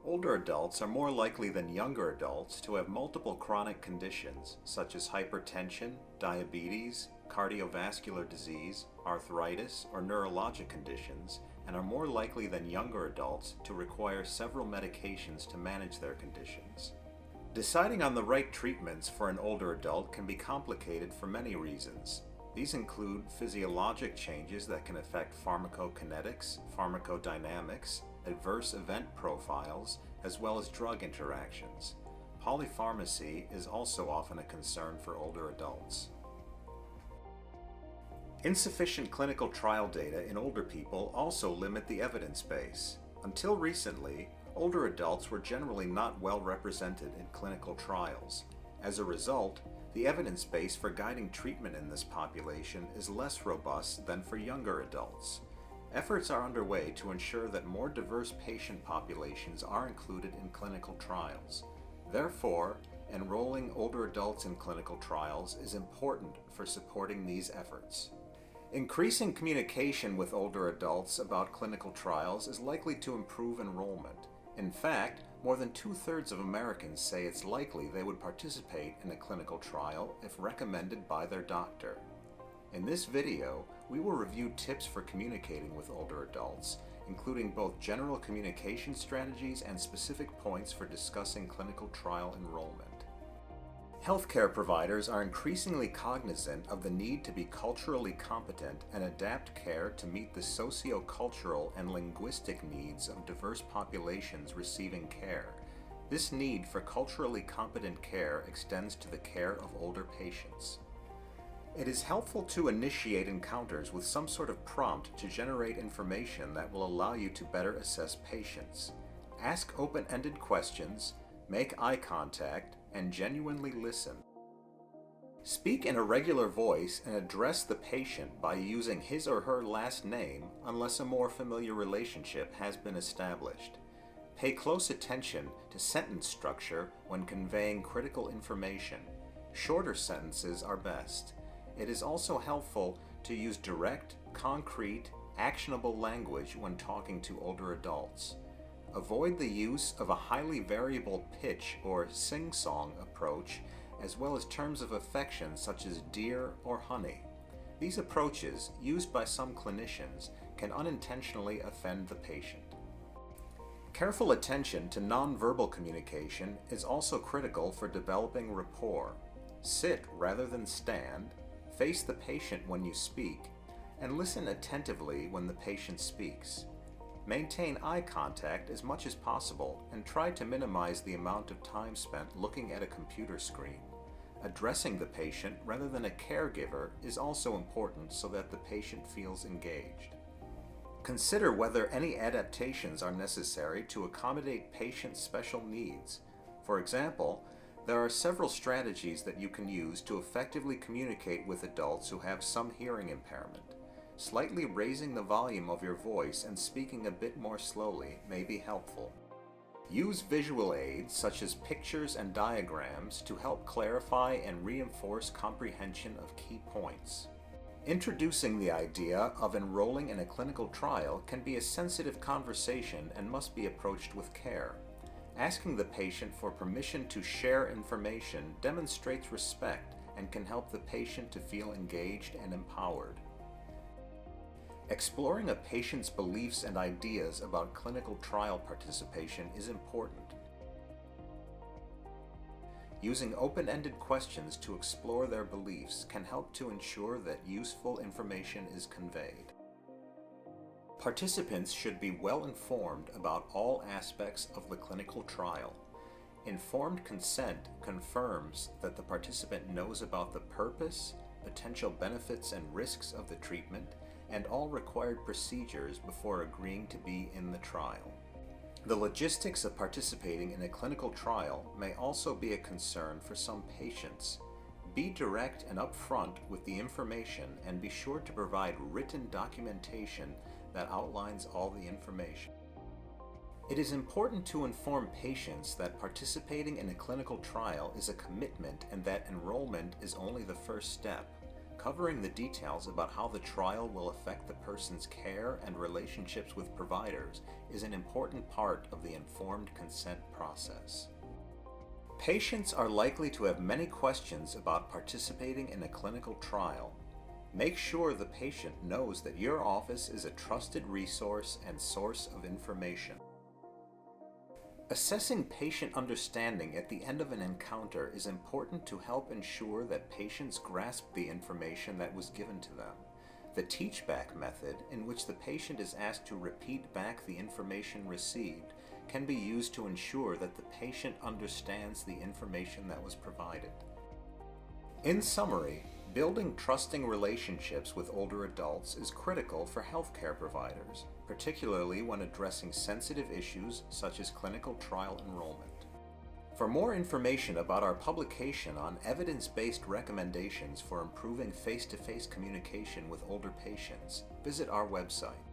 Older adults are more likely than younger adults to have multiple chronic conditions such as hypertension, diabetes, cardiovascular disease, arthritis, or neurologic conditions, and are more likely than younger adults to require several medications to manage their conditions. Deciding on the right treatments for an older adult can be complicated for many reasons. These include physiologic changes that can affect pharmacokinetics, pharmacodynamics, adverse event profiles, as well as drug interactions. Polypharmacy is also often a concern for older adults. Insufficient clinical trial data in older people also limit the evidence base. Until recently, older adults were generally not well represented in clinical trials. As a result, the evidence base for guiding treatment in this population is less robust than for younger adults. Efforts are underway to ensure that more diverse patient populations are included in clinical trials. Therefore, enrolling older adults in clinical trials is important for supporting these efforts. Increasing communication with older adults about clinical trials is likely to improve enrollment. In fact, more than 2/3 of Americans say it's likely they would participate in a clinical trial if recommended by their doctor. In this video, we will review tips for communicating with older adults, including both general communication strategies and specific points for discussing clinical trial enrollment. Healthcare providers are increasingly cognizant of the need to be culturally competent and adapt care to meet the socio-cultural and linguistic needs of diverse populations receiving care. This need for culturally competent care extends to the care of older patients. It is helpful to initiate encounters with some sort of prompt to generate information that will allow you to better assess patients. Ask open-ended questions, make eye contact, and genuinely listen. Speak in a regular voice and address the patient by using his or her last name unless a more familiar relationship has been established. Pay close attention to sentence structure when conveying critical information. Shorter sentences are best. It is also helpful to use direct, concrete, actionable language when talking to older adults. Avoid the use of a highly variable pitch or sing-song approach, as well as terms of affection such as dear or honey. These approaches, used by some clinicians, can unintentionally offend the patient. Careful attention to nonverbal communication is also critical for developing rapport. Sit rather than stand, face the patient when you speak, and listen attentively when the patient speaks. Maintain eye contact as much as possible and try to minimize the amount of time spent looking at a computer screen. Addressing the patient rather than a caregiver is also important so that the patient feels engaged. Consider whether any adaptations are necessary to accommodate patients' special needs. For example, there are several strategies that you can use to effectively communicate with adults who have some hearing impairment. Slightly raising the volume of your voice and speaking a bit more slowly may be helpful. Use visual aids such as pictures and diagrams to help clarify and reinforce comprehension of key points. Introducing the idea of enrolling in a clinical trial can be a sensitive conversation and must be approached with care. Asking the patient for permission to share information demonstrates respect and can help the patient to feel engaged and empowered. Exploring a patient's beliefs and ideas about clinical trial participation is important. Using open-ended questions to explore their beliefs can help to ensure that useful information is conveyed. Participants should be well informed about all aspects of the clinical trial. Informed consent confirms that the participant knows about the purpose, potential benefits and risks of the treatment, and all required procedures before agreeing to be in the trial. The logistics of participating in a clinical trial may also be a concern for some patients. Be direct and upfront with the information and be sure to provide written documentation that outlines all the information. It is important to inform patients that participating in a clinical trial is a commitment and that enrollment is only the first step. covering the details about how the trial will affect the person's care and relationships with providers is an important part of the informed consent process. Patients are likely to have many questions about participating in a clinical trial. Make sure the patient knows that your office is a trusted resource and source of information. Assessing patient understanding at the end of an encounter is important to help ensure that patients grasp the information that was given to them. The teach-back method, in which the patient is asked to repeat back the information received, can be used to ensure that the patient understands the information that was provided. In summary, building trusting relationships with older adults is critical for healthcare providers, particularly when addressing sensitive issues such as clinical trial enrollment. For more information about our publication on evidence-based recommendations for improving face-to-face communication with older patients, visit our website.